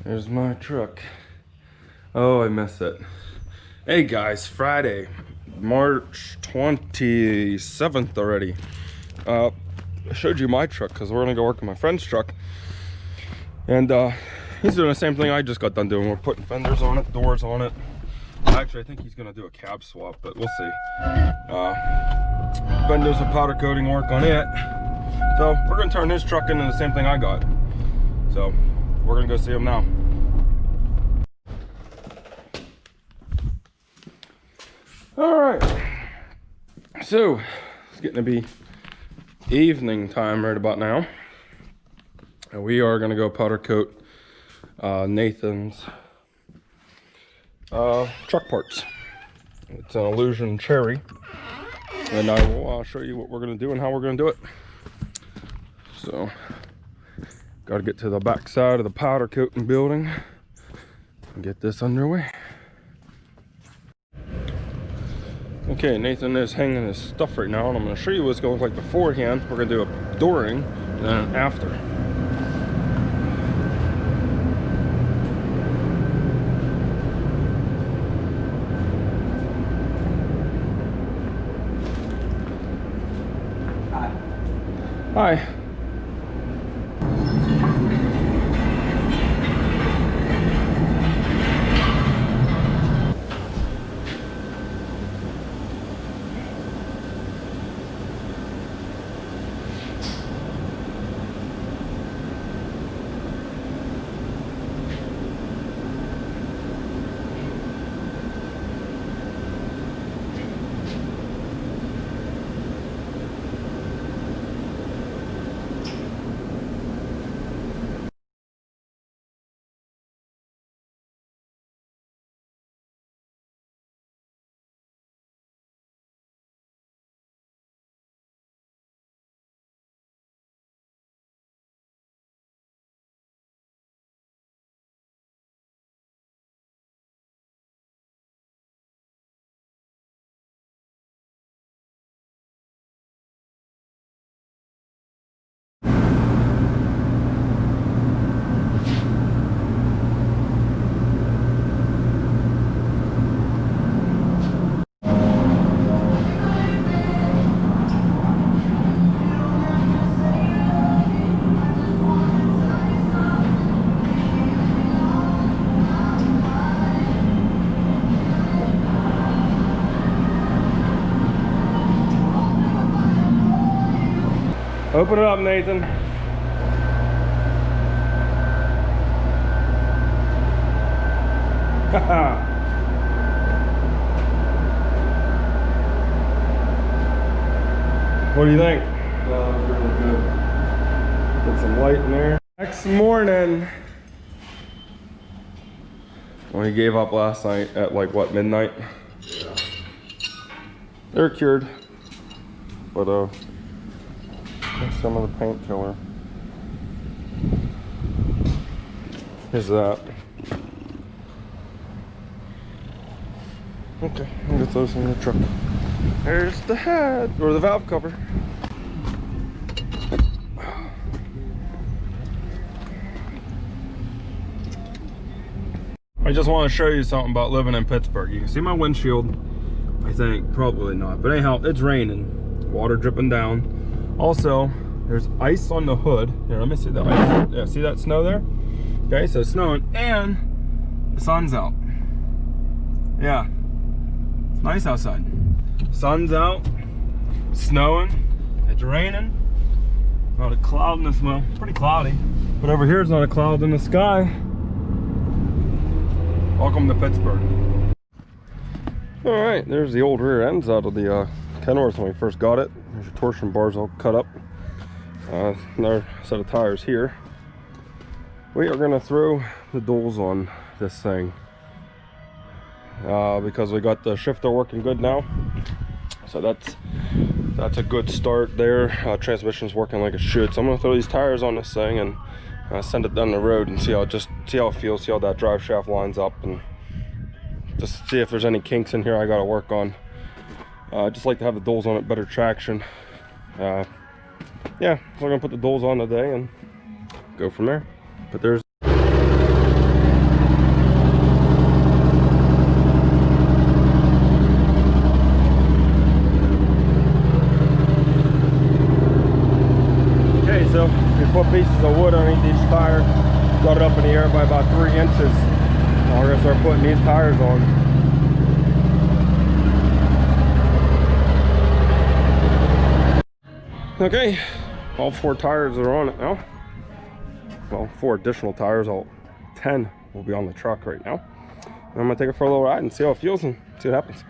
There's my truck. Oh, I missed it. Hey guys, Friday, March 27th already. I showed you my truck because we're gonna go work on my friend's truck. And he's doing the same thing I just got done doing. We're putting fenders on it, doors on it. Actually, I think he's gonna do a cab swap, but we'll see. Fenders and powder coating work on it. So we're gonna turn his truck into the same thing I got. So we're gonna go see him now. All right, so it's getting to be evening time right about now, and we are going to go powder coat Nathan's truck parts. It's an Illusion Cherry, and I will show you what we're going to do and how we're going to do it. So got to get to the back side of the powder coating building and get this underway. Okay, Nathan is hanging his stuff right now, and I'm going to show you what it's going to look like beforehand. We're going to do a during and then an after. Hi. Hi. Open it up, Nathan. What do you think? Really good. Put some light in there. Next morning. Well, he gave up last night at like what, midnight? Yeah. They're cured, but some of the paint killer. Here's that. Okay, I'll get those in the truck. There's the head, or the valve cover. I just want to show you something about living in Pittsburgh. You can see my windshield. I think probably not, but anyhow, it's raining, water dripping down. Also, there's ice on the hood. Here, let me see that ice. Yeah, see that snow there? Okay, so it's snowing and the sun's out. Yeah, it's nice outside. Sun's out, snowing, it's raining. Not a cloud in the snow, pretty cloudy. But over here is not a cloud in the sky. Welcome to Pittsburgh. All right, there's the old rear ends out of the Kenworth when we first got it. There's your torsion bars all cut up. Another set of tires here. We are gonna throw the duals on this thing because we got the shifter working good now. So that's a good start there. Transmission's working like it should. So I'm gonna throw these tires on this thing and send it down the road and see how it feels, see how that drive shaft lines up, and just see if there's any kinks in here I gotta work on. I just like to have the duals on it, better traction. Yeah, so we're gonna put the duals on today and go from there. But there's of wood underneath each tire. Got it up in the air by about 3 inches. Now we're gonna start putting these tires on. Okay, all 4 tires are on it now. Well, 4 additional tires, all 10 will be on the truck right now. And I'm gonna take it for a little ride and see how it feels and see what happens.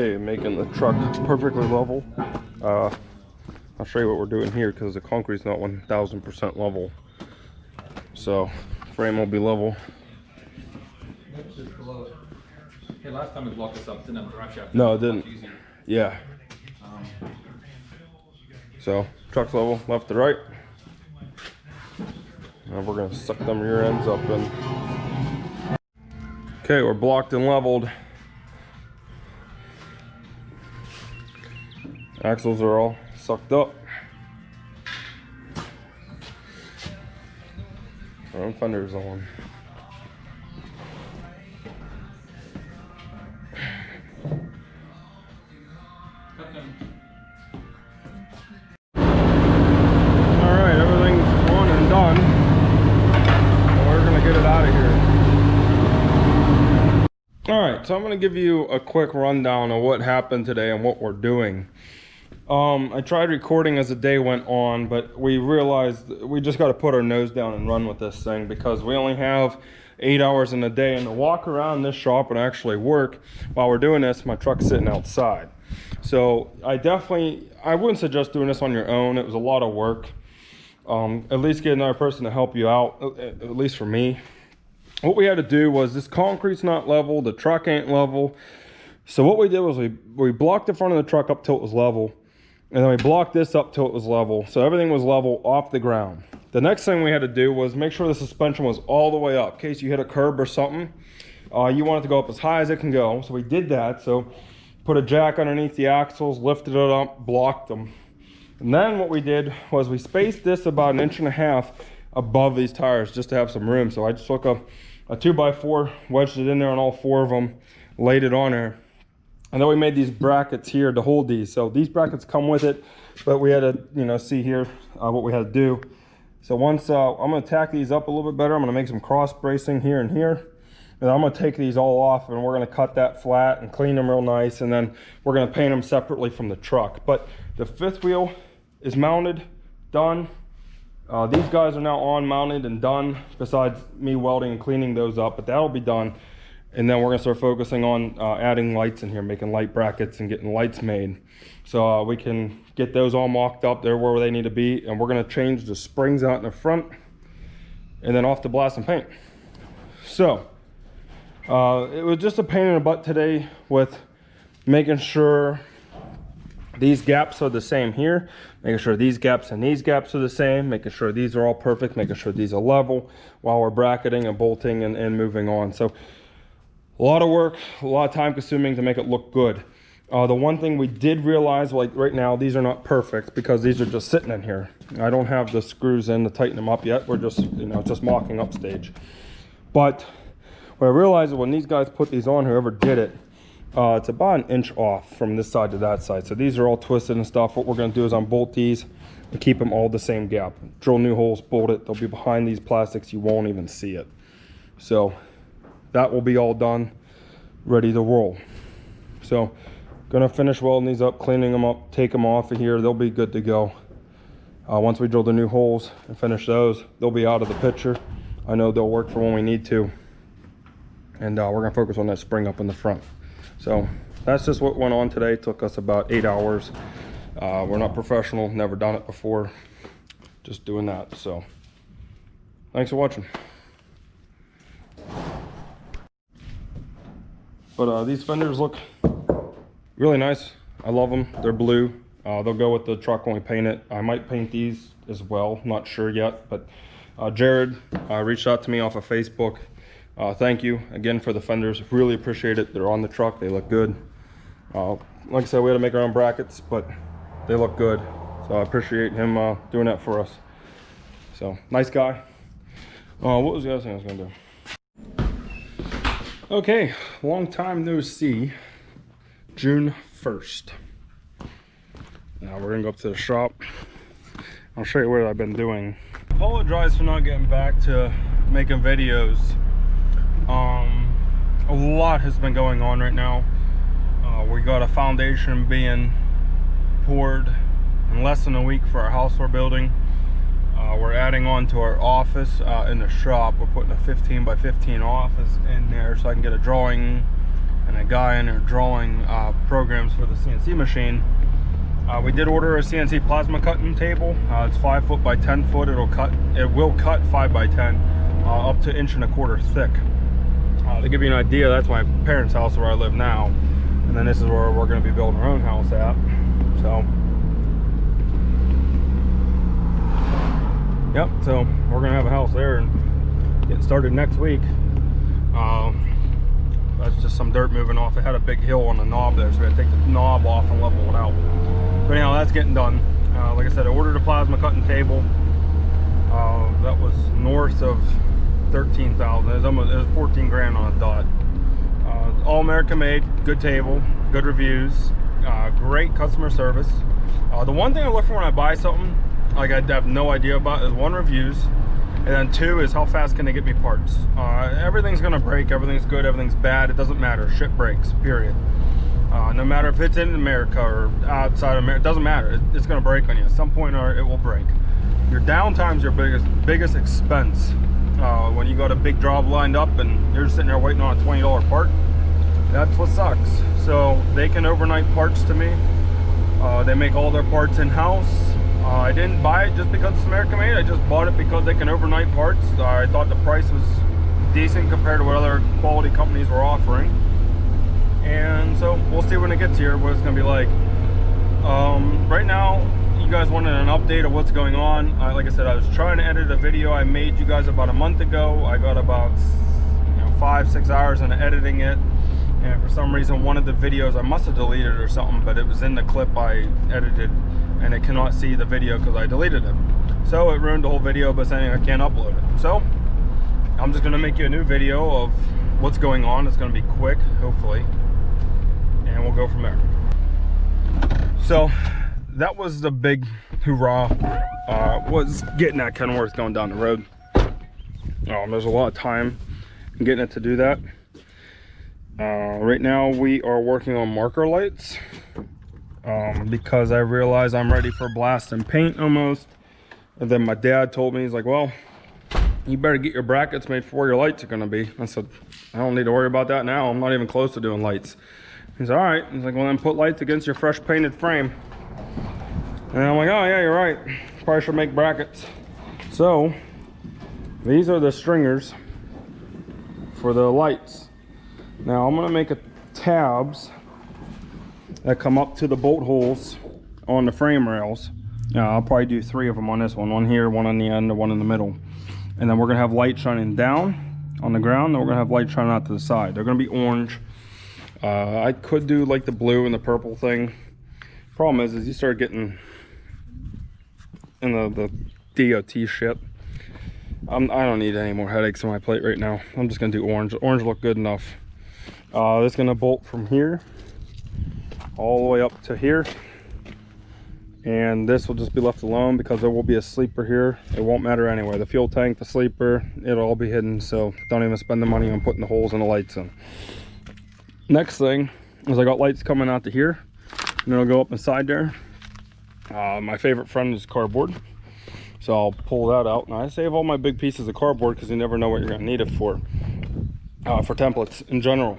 Okay, making the truck perfectly level. I'll show you what we're doing here because the concrete's not 1000% level. So frame will be level. Hey, last time we blocked this up, didn't have brush after. No, it didn't. Yeah. So truck's level, left to right. And we're gonna suck them rear ends up in. Okay, we're blocked and leveled. Axles are all sucked up. Front fenders on. Alright, everything's on and done. We're gonna get it out of here. Alright, so I'm gonna give you a quick rundown of what happened today and what we're doing. I tried recording as the day went on, but we realized we just got to put our nose down and run with this thing because we only have 8 hours in a day, and to walk around this shop and actually work while we're doing this, my truck's sitting outside. So I wouldn't suggest doing this on your own. It was a lot of work. At least get another person to help you out, at least for me. What we had to do was, this concrete's not level, the truck ain't level. So what we did was we blocked the front of the truck up till it was level. And then we blocked this up till it was level. So everything was level off the ground. The next thing we had to do was make sure the suspension was all the way up. In case you hit a curb or something, you want it to go up as high as it can go. So we did that. So put a jack underneath the axles, lifted it up, blocked them. And then what we did was we spaced this about 1.5 inches above these tires just to have some room. So I just took a 2x4, wedged it in there on all 4 of them, laid it on there. And then we made these brackets here to hold these. So these brackets come with it, but we had to, see here what we had to do. So once I'm gonna tack these up a little bit better, I'm gonna make some cross bracing here and here. And I'm gonna take these all off and we're gonna cut that flat and clean them real nice. And then we're gonna paint them separately from the truck. But the 5th wheel is mounted, done. These guys are now on, mounted and done, besides me welding and cleaning those up, but that'll be done. And then we're gonna start focusing on adding lights in here, making light brackets and getting lights made. So we can get those all mocked up. They're where they need to be. And we're gonna change the springs out in the front and then off to blast and paint. So it was just a pain in the butt today with making sure these gaps are the same here, making sure these gaps and these gaps are the same, making sure these are all perfect, making sure these are level while we're bracketing and bolting and moving on. So a lot of work, a lot of time consuming to make it look good. The one thing we did realize, like right now, these are not perfect because these are just sitting in here. I don't have the screws in to tighten them up yet. We're just, just mocking up stage. But what I realized is when these guys put these on, whoever did it, it's about 1 inch off from this side to that side. So these are all twisted and stuff. What we're gonna do is unbolt these and keep them all the same gap. Drill new holes, bolt it. They'll be behind these plastics. You won't even see it. So that will be all done, ready to roll. So gonna finish welding these up, cleaning them up, take them off of here. They'll be good to go. Once we drill the new holes and finish those, they'll be out of the picture. I know they'll work for when we need to. And we're gonna focus on that spring up in the front. So that's just what went on today. It took us about 8 hours. We're not professional, never done it before. Just doing that. So thanks for watching. But these fenders look really nice. I love them. They're blue. They'll go with the truck when we paint it. I might paint these as well. Not sure yet. But Jared reached out to me off of Facebook. Thank you again for the fenders. Really appreciate it. They're on the truck. They look good. Like I said, we had to make our own brackets, but they look good. So I appreciate him doing that for us. So nice guy. What was the other thing I was going to do? Okay, long time no see. June 1st. Now we're gonna go up to the shop. I'll show you what I've been doing. Apologize for not getting back to making videos. A lot has been going on right now. We got a foundation being poured in less than a week for our house we're building. We're adding on to our office in the shop. We're putting a 15 by 15 office in there so I can get a drawing and a guy in there drawing programs for the CNC machine. We did order a CNC plasma cutting table. It's 5 foot by 10 foot. It will cut 5 by 10 up to 1.25 inches thick. To give you an idea, that's my parents' house where I live now, and then this is where we're going to be building our own house at. So yep, so we're going to have a house there and get started next week. That's just some dirt moving off. It had a big hill on the knob there, so we had to take the knob off and level it out. But anyhow, that's getting done. Like I said, I ordered a plasma cutting table. That was north of 13,000. It was 14 grand on a dot. All American made, good table, good reviews, great customer service. The one thing I look for when I buy something, like I have no idea about, is 1, reviews, and then 2 is how fast can they get me parts. Everything's gonna break, everything's good, everything's bad, it doesn't matter. Shit breaks, period. No matter if it's in America or outside of America, it doesn't matter. It's gonna break on you. At some point or it will break. Your downtime's your biggest expense. When you got a big job lined up and you're sitting there waiting on a $20 part, that's what sucks. So they can overnight parts to me. They make all their parts in-house. I didn't buy it just because it's American made. I just bought it because they can overnight parts. I thought the price was decent compared to what other quality companies were offering. And so we'll see when it gets here what it's gonna be like. Right now, you guys wanted an update of what's going on. Like I said, I was trying to edit a video I made you guys about a month ago. I got about 5-6 hours into editing it, and for some reason one of the videos I must have deleted or something, but it was in the clip I edited and it cannot see the video because I deleted it. So it ruined the whole video by saying I can't upload it. So I'm just gonna make you a new video of what's going on. It's gonna be quick, hopefully, and we'll go from there. So that was the big hoorah, was getting that Kenworth going down the road. There's a lot of time in getting it to do that. Right now we are working on marker lights because I realize I'm ready for blast and paint almost. And then my dad told me, he's like, well, you better get your brackets made for where your lights are gonna be. I said, I don't need to worry about that now. I'm not even close to doing lights. He's all right. He's like, well, then put lights against your fresh painted frame. And I'm like, oh yeah, you're right. Probably should make brackets. So these are the stringers for the lights. Now I'm gonna make tabs that come up to the bolt holes on the frame rails. I'll probably do 3 of them on this one. One here, one on the end, and one in the middle. And then we're gonna have light shining down on the ground, then we're gonna have light shining out to the side. They're gonna be orange. I could do like the blue and the purple thing. Problem is you start getting in the DOT shit. I don't need any more headaches on my plate right now. I'm just gonna do orange. Orange look good enough. It's gonna bolt from here all the way up to here, and this will just be left alone because there will be a sleeper here. It won't matter anyway. The fuel tank, the sleeper, it'll all be hidden, so don't even spend the money on putting the holes in the lights in. Next thing is I got lights coming out to here, and it'll go up inside there. My favorite friend is cardboard, so I'll pull that out, and I save all my big pieces of cardboard because you never know what you're going to need it for templates in general.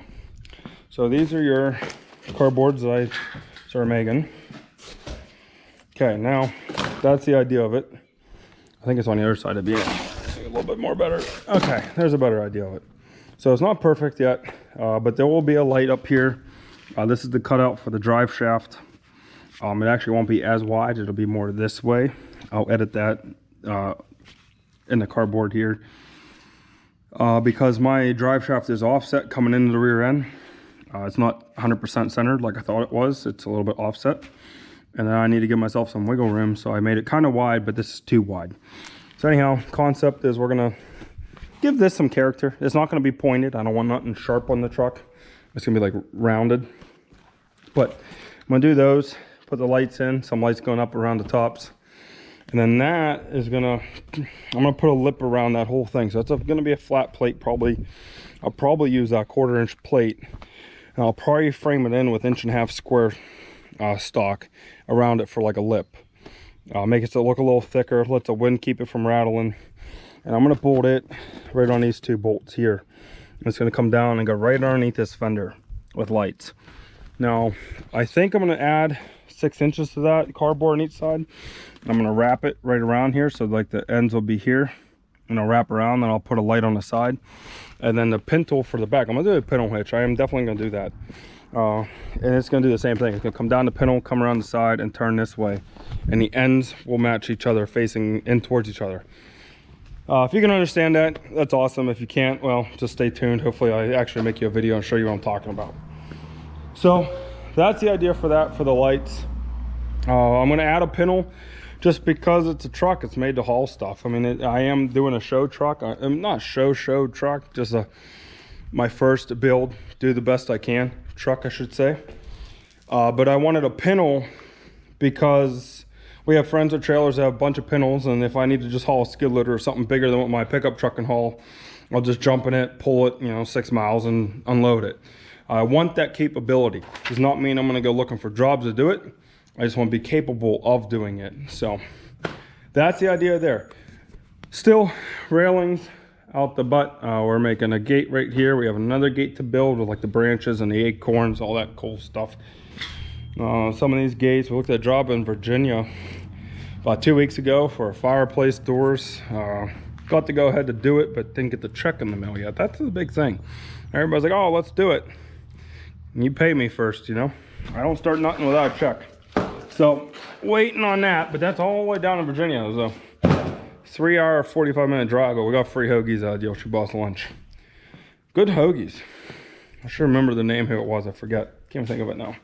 So these are your cardboards that I started making. Okay, now that's the idea of it. I think it's on the other side of the beam. A little bit more better. Okay, there's a better idea of it. So it's not perfect yet, but there will be a light up here. This is the cutout for the drive shaft. It actually won't be as wide, it'll be more this way. I'll edit that in the cardboard here. Because my drive shaft is offset coming into the rear end. It's not 100% centered like I thought it was. It's a little bit offset. And then I need to give myself some wiggle room, so I made it kind of wide, but this is too wide. So anyhow, concept is we're gonna give this some character. It's not gonna be pointed. I don't want nothing sharp on the truck. It's gonna be like rounded. But I'm gonna do those, put the lights in, some lights going up around the tops. And then that is I'm gonna put a lip around that whole thing. So it's gonna be a flat plate probably. I'll probably use a 1/4 inch plate. And I'll probably frame it in with 1.5 inch square stock around it for like a lip. Make it so look a little thicker, let the wind keep it from rattling. And I'm gonna bolt it right on these 2 bolts here. It's gonna come down and go right underneath this fender. with lights. Now, I think I'm gonna add 6 inches to that cardboard on each side. I'm gonna wrap it right around here, so like the ends will be here, and I'll wrap around, then I'll put a light on the side. And then the pintle for the back, I'm gonna do a pintle hitch. I am definitely gonna do that. And it's gonna do the same thing. It's gonna come down the pintle, come around the side, and turn this way. And the ends will match each other, facing in towards each other. If you can understand that, that's awesome. If you can't, well, just stay tuned. Hopefully I actually make you a video and show you what I'm talking about. So that's the idea for that, for the lights. I'm gonna add a pintle just because it's a truck. It's made to haul stuff. I mean, I am doing a show truck. I'm not show truck, just my first build, do the best I can truck, I should say. But I wanted a pintle because we have friends with trailers that have a bunch of pintles, and if I need to just haul a skid loader or something bigger than what my pickup truck can haul, I'll just jump in it, pull it, you know, 6 miles and unload it. I want that capability. Does not mean I'm gonna go looking for jobs to do it. I just want to be capable of doing it. So that's the idea there. Still railings out the butt. We're making a gate right here. We have another gate to build with like the branches and the acorns, all that cool stuff. Some of these gates, we looked at a job in Virginia about 2 weeks ago for fireplace doors. Got to go ahead to do it, but didn't get the check in the mail yet. That's the big thing. Everybody's like, oh, let's do it. And you pay me first, you know? I don't start nothing without a check. So waiting on that, but that's all the way down in Virginia. It was a 3-hour, 45-minute drive, but we got free hoagies out of the Ocean Boss lunch. Good hoagies. I should remember the name who it was. I forget. Can't think of it now.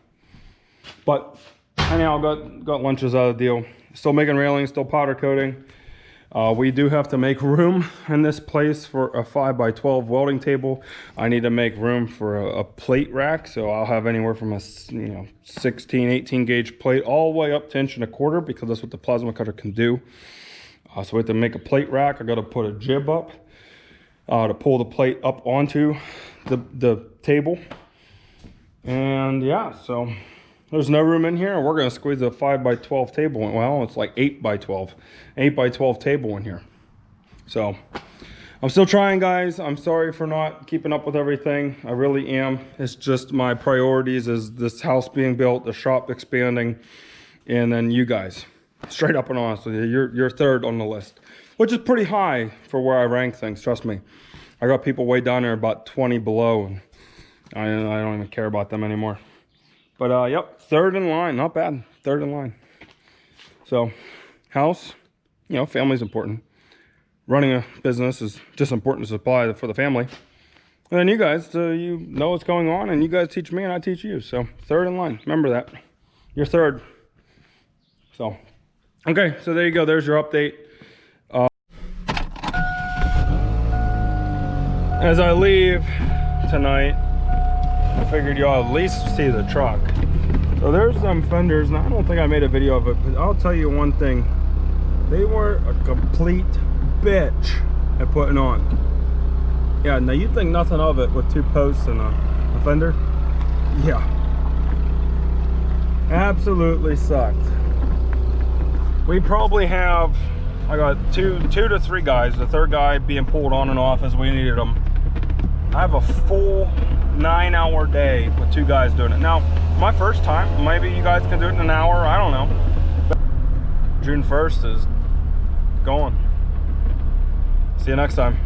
But anyhow, got lunches out of the deal. Still making railings, still powder coating. We do have to make room in this place for a 5x12 welding table. I need to make room for a plate rack, so I'll have anywhere from a 16, 18 gauge plate all the way up to 1.25 inches, because that's what the plasma cutter can do. So we have to make a plate rack. I got to put a jib up to pull the plate up onto the table. And yeah, so there's no room in here. We're gonna squeeze a 5x12 table in. Well, it's like 8x12 table in here. So I'm still trying, guys. I'm sorry for not keeping up with everything. I really am. It's just my priorities is this house being built, the shop expanding, and then you guys. Straight up and honest with you, you're third on the list, which is pretty high for where I rank things. Trust me. I got people way down there about 20 below, and I don't even care about them anymore. But yep, third in line, not bad, third in line. So house, you know, family's important. Running a business is just important to supply for the family. And then you guys, you know what's going on, and you guys teach me and I teach you. So third in line, remember that. You're third. So, okay, so there you go, there's your update. As I leave tonight, I figured y'all at least see the truck. So there's some fenders, and I don't think I made a video of it, but I'll tell you one thing. They were a complete bitch at putting on. Yeah, now you think nothing of it with 2 posts and a fender? Yeah. Absolutely sucked. We probably have, I got two to three guys, the third guy being pulled on and off as we needed him. I have a full 9-hour day with 2 guys doing it. Now, my first time, maybe you guys can do it in an hour, I don't know. But June 1st is gone. See you next time.